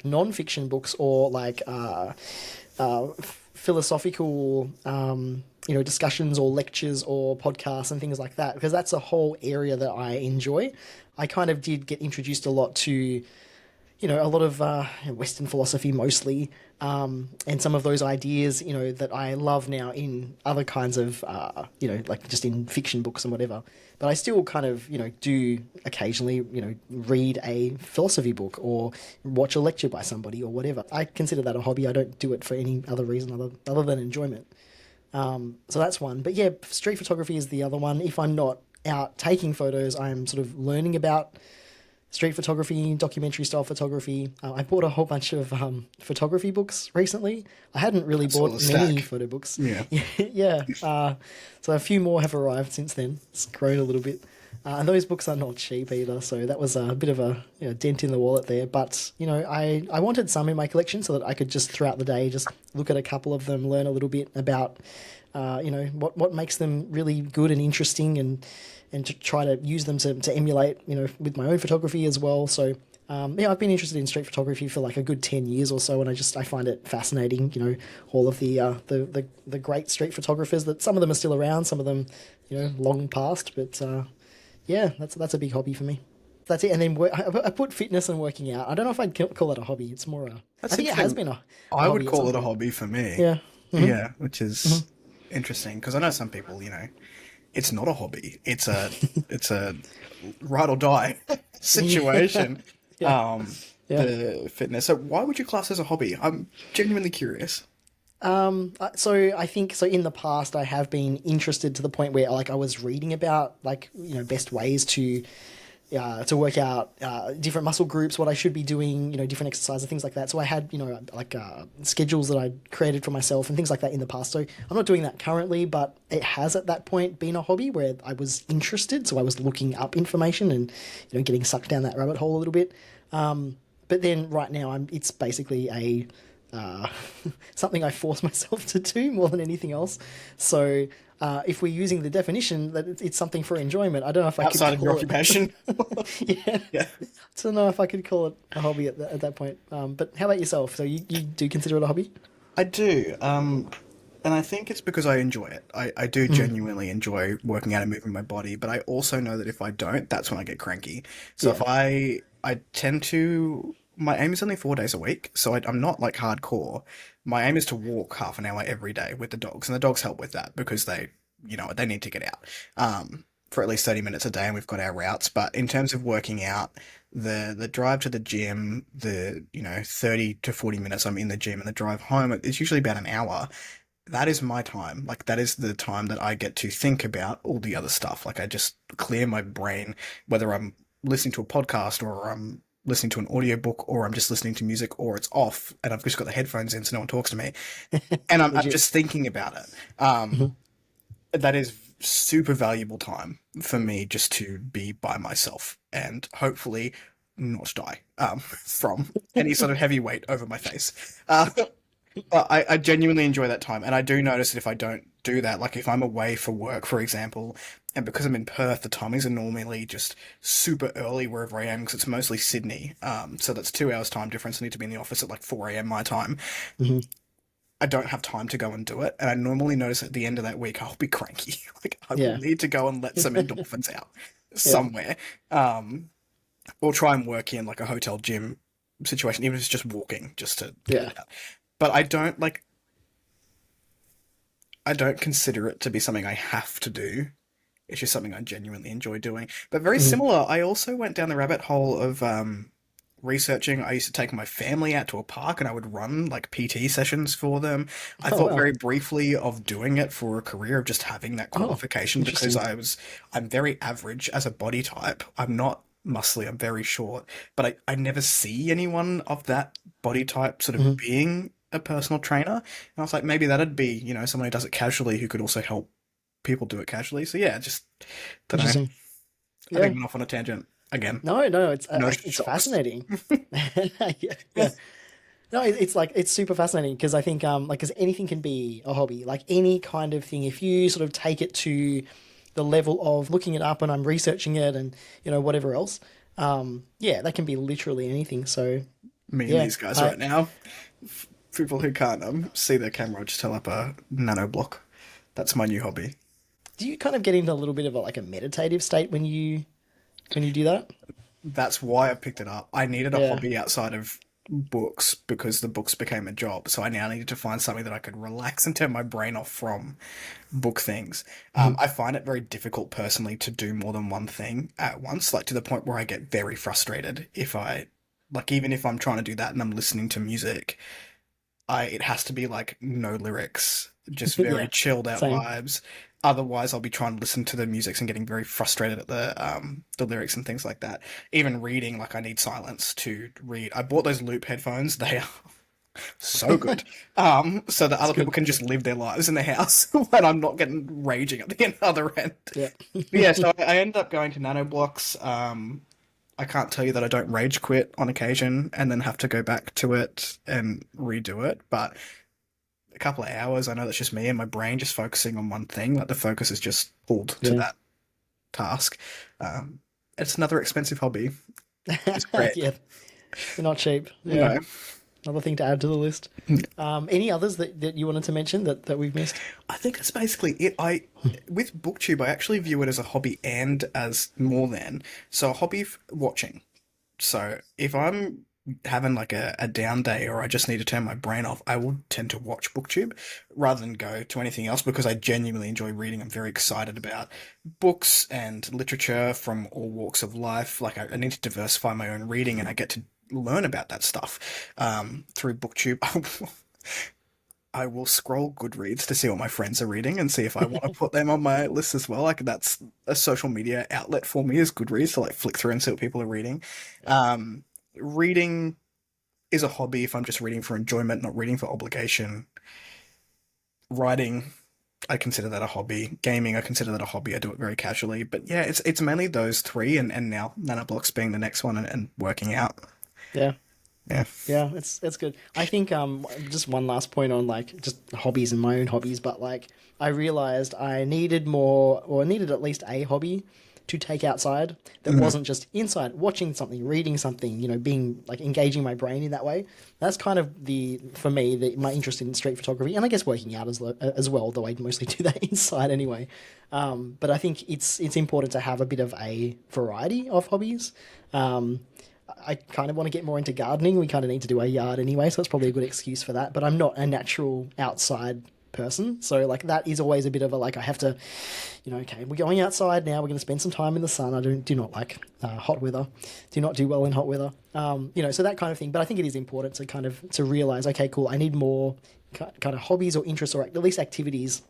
non-fiction books or like philosophical discussions or lectures or podcasts and things like that, because that's a whole area that I enjoy. I kind of did get introduced a lot to a lot of Western philosophy mostly, and some of those ideas, that I love now in other kinds of, like just in fiction books and whatever. But I still kind of, do occasionally, read a philosophy book or watch a lecture by somebody or whatever. I consider that a hobby. I don't do it for any other reason other than enjoyment. So that's one. But yeah, street photography is the other one. If I'm not out taking photos, I'm sort of learning about street photography, documentary style photography. I bought a whole bunch of photography books recently. I hadn't really bought many photo books. Yeah. Yeah. So a few more have arrived since then. It's grown a little bit. And those books are not cheap either. So that was a bit of a dent in the wallet there. But, I wanted some in my collection so that I could just throughout the day just look at a couple of them, learn a little bit about, what makes them really good and interesting, and to try to use them to emulate, with my own photography as well. So yeah, I've been interested in street photography for like a good 10 years or so, and I find it fascinating. All of the great street photographers, that some of them are still around, some of them, long past. But yeah, that's a big hobby for me. That's it. And then I put fitness and working out. I don't know if I'd call it a hobby. It's more That's I think it has interesting. been a I would hobby at call some it a point. hobby for me. Yeah. Yeah, which is interesting because I know some people, it's not a hobby. It's a ride or die situation. Yeah. Yeah. The fitness. So why would you class as a hobby? I'm genuinely curious. So I think so in the past I have been interested to the point where like I was reading about like best ways to work out different muscle groups, what I should be doing, different exercises, things like that. So I had, like schedules that I created for myself and things like that in the past. So I'm not doing that currently, but it has at that point been a hobby where I was interested. So I was looking up information and, getting sucked down that rabbit hole a little bit. But then right now it's basically something I force myself to do more than anything else. So if we're using the definition that it's something for enjoyment, I don't know if I could Outside of your call it. occupation. Yeah, Yeah. I don't know if I could call it a hobby at that point. But how about yourself? So you do consider it a hobby? I do. And I think it's because I enjoy it. I do genuinely enjoy working out and moving my body, but I also know that if I don't, that's when I get cranky. So Yeah. if I tend to, my aim is only 4 days a week, so I'm not like hardcore. My aim is to walk half an hour every day with the dogs, and the dogs help with that because they need to get out for at least 30 minutes a day, and we've got our routes. But in terms of working out, the drive to the gym, 30 to 40 minutes I'm in the gym, and the drive home, it's usually about an hour. That is my time. Like, that is the time that I get to think about all the other stuff. Like, I just clear my brain, whether I'm listening to a podcast or I'm listening to an audiobook or I'm just listening to music or it's off and I've just got the headphones in so no one talks to me. And I'm Legit. just thinking about it. That is super valuable time for me just to be by myself and hopefully not die from any sort of heavy weight over my face. But I genuinely enjoy that time, and I do notice that if I don't do that, like if I'm away for work, for example, and because I'm in Perth, the timings are normally just super early wherever I am because it's mostly Sydney. So that's 2 hours time difference. I need to be in the office at like 4 a.m. my time. Hmm. I don't have time to go and do it, and I normally notice at the end of that week I'll be cranky. Like I will Yeah. need to go and let some endorphins out Yeah. somewhere, or try and work in like a hotel gym situation, even if it's just walking, just to get Yeah. it out. But I don't consider it to be something I have to do. It's just something I genuinely enjoy doing. But very Hmm. similar, I also went down the rabbit hole of researching. I used to take my family out to a park and I would run like PT sessions for them. I Oh thought wow. very briefly of doing it for a career of just having that Oh, qualification because interesting. I'm very average as a body type. I'm not muscly, I'm very short, but I never see anyone of that body type sort of Hmm. being a personal trainer. And I was like, maybe that'd be, someone who does it casually who could also help people do it casually. So yeah, just don't know. Interesting. I think Yeah. went off on a tangent again. No, no, No it's shocks. fascinating. Yeah, yeah. No, it's like it's super fascinating because I think like because anything can be a hobby, like any kind of thing. If you sort of take it to the level of looking it up and I'm researching it and whatever else, yeah, that can be literally anything. So Me and yeah, these guys I right now. People who can't see their camera, I'll just tell up a nano block. That's my new hobby. do you kind of get into a little bit of like a meditative state when you do that? That's why I picked it up. I needed a Yeah. hobby outside of books because the books became a job. So I now needed to find something that I could relax and turn my brain off from book things. Mhm. I find it very difficult personally to do more than one thing at once, like to the point where I get very frustrated if even if I'm trying to do that and I'm listening to music, it has to be like no lyrics, just very Yeah. chilled out Same. vibes. Otherwise, I'll be trying to listen to the music and getting very frustrated at the lyrics and things like that. Even reading, like I need silence to read. I bought those loop headphones. They are so good. So that It's other people good. can just live their lives in their house when I'm not getting raging at the other end. Yeah. Yeah, so I ended up going to nanoblocks. I can't tell you that I don't rage quit on occasion and then have to go back to it and redo it, but a couple of hours, I know that's just me and my brain just focusing on one thing. Like the focus is just pulled to Yeah. that. task. It's another expensive hobby. It's great. Yeah, they're not cheap. Yeah, No. another thing to add to the list. Any others that you wanted to mention that we've missed? I think that's basically it. With BookTube, I actually view it as a hobby and as more than. So a hobby watching. So if I'm having like a down day or I just need to turn my brain off, I will tend to watch BookTube rather than go to anything else because I genuinely enjoy reading. I'm very excited about books and literature from all walks of life. Like I need to diversify my own reading and I get to learn about that stuff through BookTube. I will scroll Goodreads to see what my friends are reading and see if I want to put them on my list as well. Like that's a social media outlet for me is Goodreads to like flick through and see what people are reading. Reading is a hobby if I'm just reading for enjoyment, not reading for obligation. Writing, I consider that a hobby. Gaming, I consider that a hobby. I do it very casually. But yeah, it's mainly those three and now Nanoblocks being the next one and working out. Yeah. Yeah. Yeah, it's good. I think just one last point on like just hobbies and my own hobbies, but like I realized I needed more or needed at least a hobby to take outside that wasn't just inside watching something, reading something, being like engaging my brain in that way. That's kind of for me my interest in street photography and I guess working out as well, though I mostly do that inside anyway. But I think it's important to have a bit of a variety of hobbies. I kind of want to get more into gardening. We kind of need to do a yard anyway, so it's probably a good excuse for that. But I'm not a natural outside person, so like that is always a bit of a like I have to, okay, we're going outside now. We're going to spend some time in the sun. I do not like hot weather. Do not do well in hot weather. So that kind of thing. But I think it is important to kind of to realize, okay, cool. I need more kind of hobbies or interests or at least activities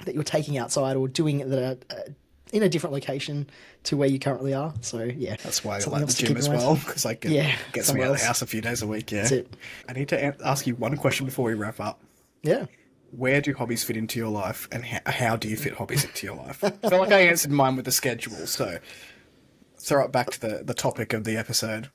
that you're taking outside or doing that are in a different location to where you currently are. So yeah, that's why I something like the else to gym keep as in mind. well because like gets me out of the else. house a few days a week. Yeah, That's it. I need to ask you one question before we wrap up. Yeah. Where do hobbies fit into your life, and how do you fit hobbies into your life? I feel like I answered mine with the schedule, so throw it back to the topic of the episode.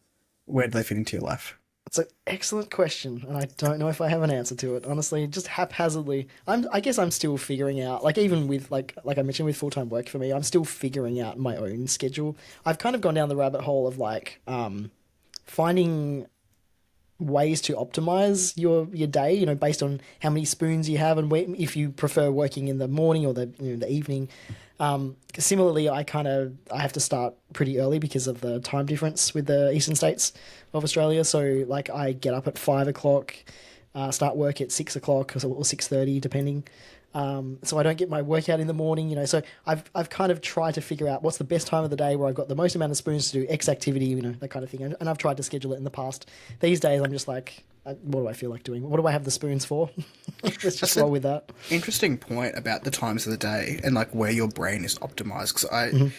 Where do they fit into your life? It's an excellent question, and I don't know if I have an answer to it. Honestly, just haphazardly. I guess I'm still figuring out. Like even with like I mentioned with full-time work for me, I'm still figuring out my own schedule. I've kind of gone down the rabbit hole of like finding ways to optimize your day. Based on how many spoons you have and if you prefer working in the morning or the evening. Similarly, I have to start pretty early because of the time difference with the eastern states of Australia. So like I get up at 5 o'clock, start work at 6 o'clock or 6:30 depending. So I don't get my workout in the morning. So I've kind of tried to figure out what's the best time of the day where I've got the most amount of spoons to do X activity, that kind of thing. And I've tried to schedule it in the past. These days I'm just like, what do I feel like doing? What do I have the spoons for? Let's just roll with that. Interesting point about the times of the day and like where your brain is optimized. Because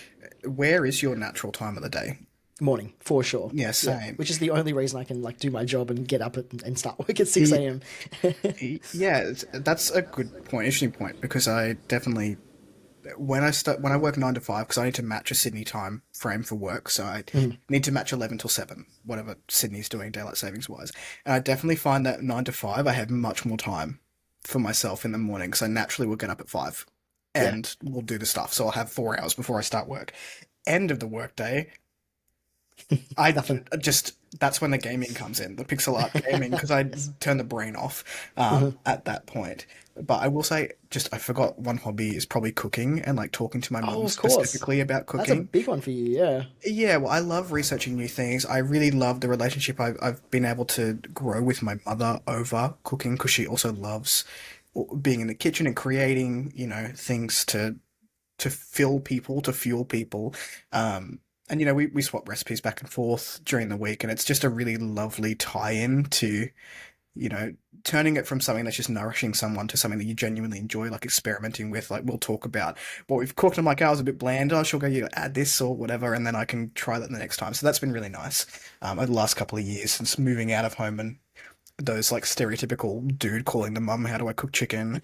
where is your natural time of the day? Morning, for sure. Yeah, same. Which is the only reason I can like do my job and get up and start work at 6 a.m. Yeah, that's a good point, interesting point, because I definitely when I work 9 to 5 because I need to match a Sydney time frame for work, so I need to match 11 till 7, whatever Sydney's doing daylight savings wise, and I definitely find that 9 to 5 I have much more time for myself in the morning because I naturally will get up at 5 and we'll do the stuff, so I'll have 4 hours before I start work. End of the workday. That's when the gaming comes in, the pixel art gaming, because I turn the brain off at that point. But I will say, I forgot one hobby is probably cooking and like talking to my mum specifically about cooking. That's a big one for you, yeah. Yeah, well, I love researching new things. I really love the relationship I've been able to grow with my mother over cooking, because she also loves being in the kitchen and creating, things to fuel people. And, we swap recipes back and forth during the week, and it's just a really lovely tie-in to, turning it from something that's just nourishing someone to something that you genuinely enjoy, like experimenting with. Like, we'll talk about what we've cooked. I'm like, I was a bit bland. Oh, she'll go, add this or whatever, and then I can try that the next time. So that's been really nice over the last couple of years since moving out of home, and those like stereotypical dude calling the mum, how do I cook chicken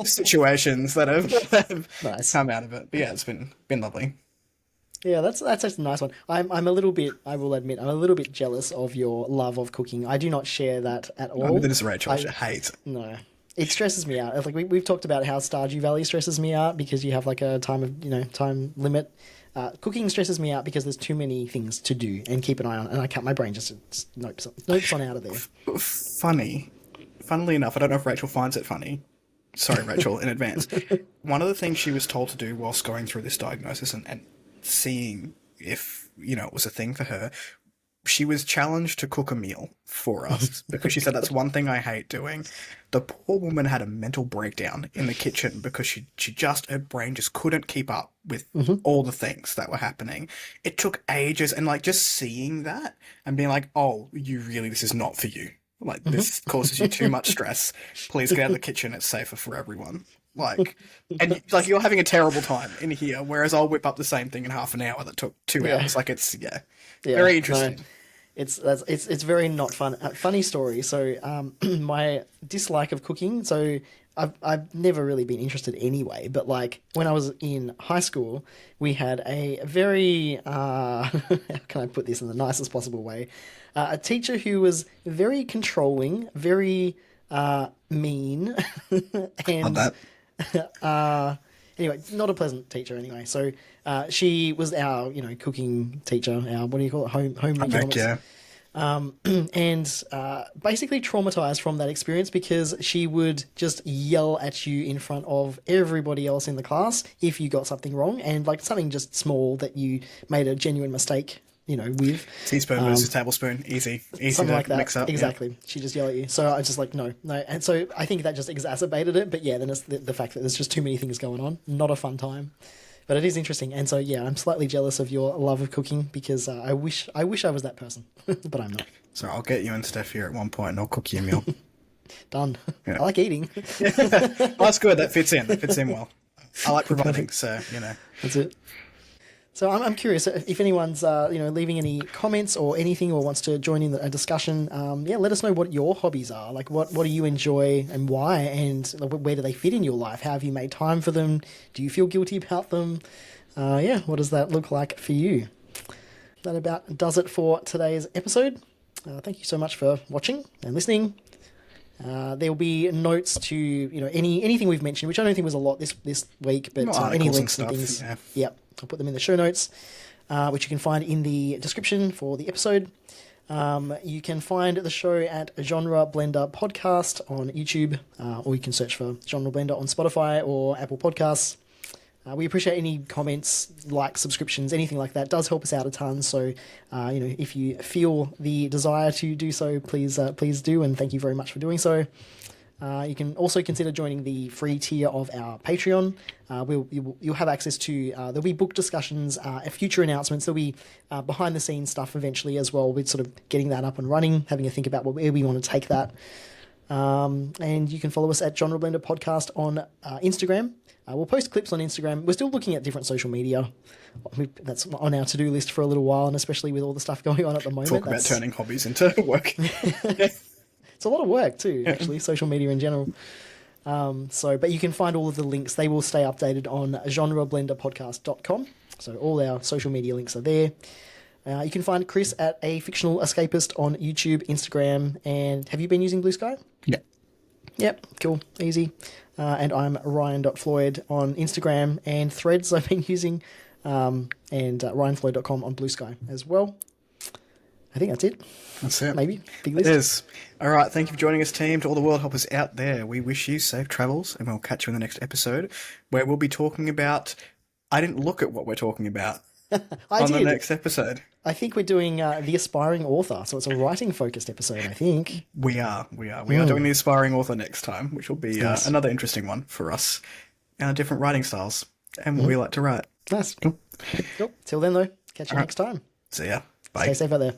situations that have Nice. come out of it. But yeah, it's been lovely. Yeah, that's a nice one. I'm a little bit, I will admit, I'm a little bit jealous of your love of cooking. I do not share that at all. That is Rachel. I hate. No. It stresses me out. Like we've talked about how Stardew Valley stresses me out because you have like a time limit. Cooking stresses me out because there's too many things to do and keep an eye on, and I can't. My brain just nopes on out of there. Funnily enough, I don't know if Rachel finds it funny. Sorry, Rachel, in advance. One of the things she was told to do whilst going through this diagnosis and seeing if, it was a thing for her, she was challenged to cook a meal for us because she said that's one thing I hate doing. The poor woman had a mental breakdown in the kitchen because her brain just couldn't keep up with all the things that were happening. It took ages, and like just seeing that and being like, oh, this is not for you. Like, this causes you too much stress. Please get out of the kitchen. It's safer for everyone. You're having a terrible time in here, whereas I'll whip up the same thing in half an hour that took 2 hours. Like, it's very interesting. No. It's very not fun. Funny story. So, my dislike of cooking. So, I've never really been interested anyway. But like when I was in high school, we had a very how can I put this in the nicest possible way? A teacher who was very controlling, very mean, and anyway, not a pleasant teacher. Anyway, so she was our cooking teacher. Our what do you call it? Home economics. Yeah. And basically traumatized from that experience because she would just yell at you in front of everybody else in the class if you got something wrong, and like something just small that you made a genuine mistake, with. Teaspoon versus tablespoon, easy something to like that. mix up. Exactly. Yeah. She just yelled at you. So I was just like, no. And so I think that just exacerbated it. But yeah, then it's the fact that there's just too many things going on. Not a fun time. But it is interesting. And so, yeah, I'm slightly jealous of your love of cooking because I wish I was that person, but I'm not. So I'll get you and Steph here at one point and I'll cook you a meal. Done. Yeah. I like eating. Well, that's good. That fits in well. I like providing, so, That's it. So I'm curious if anyone's leaving any comments or anything or wants to join in a discussion. Let us know what your hobbies are. Like what do you enjoy and why, and where do they fit in your life? How have you made time for them? Do you feel guilty about them? What does that look like for you? That about does it for today's episode. Thank you so much for watching and listening. There will be notes to anything we've mentioned, which I don't think was a lot this week, but any links and things. Yeah. Yep. I'll put them in the show notes, which you can find in the description for the episode. You can find the show at Genre Blender Podcast on YouTube, or you can search for Genre Blender on Spotify or Apple Podcasts. We appreciate any comments, likes, subscriptions, anything like that. It does help us out a ton. So, if you feel the desire to do so, please do, and thank you very much for doing so. You can also consider joining the free tier of our Patreon. You'll have access to there'll be book discussions, future announcements. There'll be behind the scenes stuff eventually as well. We're sort of getting that up and running, having a think about where we want to take that. And you can follow us at Genre Blender Podcast on Instagram. We'll post clips on Instagram. We're still looking at different social media. That's on our to-do list for a little while, and especially with all the stuff going on at the moment. Talk about turning hobbies into work. It's a lot of work too, actually, social media in general. But you can find all of the links. They will stay updated on genreblenderpodcast.com. So all our social media links are there. You can find Kris at A Fictional Escapist on YouTube, Instagram, and have you been using Blue Sky? Yeah. Yep, cool, easy. And I'm Ryan.Floyd on Instagram and Threads I've been using, and ryanfloyd.com on Blue Sky as well. I think that's it. That's it. Maybe. Big list. It is. All right. Thank you for joining us, team. To all the world hoppers out there, we wish you safe travels, and we'll catch you in the next episode where we'll be talking about... I didn't look at what we're talking about on the next episode. I think we're doing The Aspiring Author, so it's a writing-focused episode, I think. We are doing The Aspiring Author next time, which will be another interesting one for us. Different writing styles and what we like to write. Nice. Cool. Till then, though, catch you next time. See ya. Bye. Stay safe out there.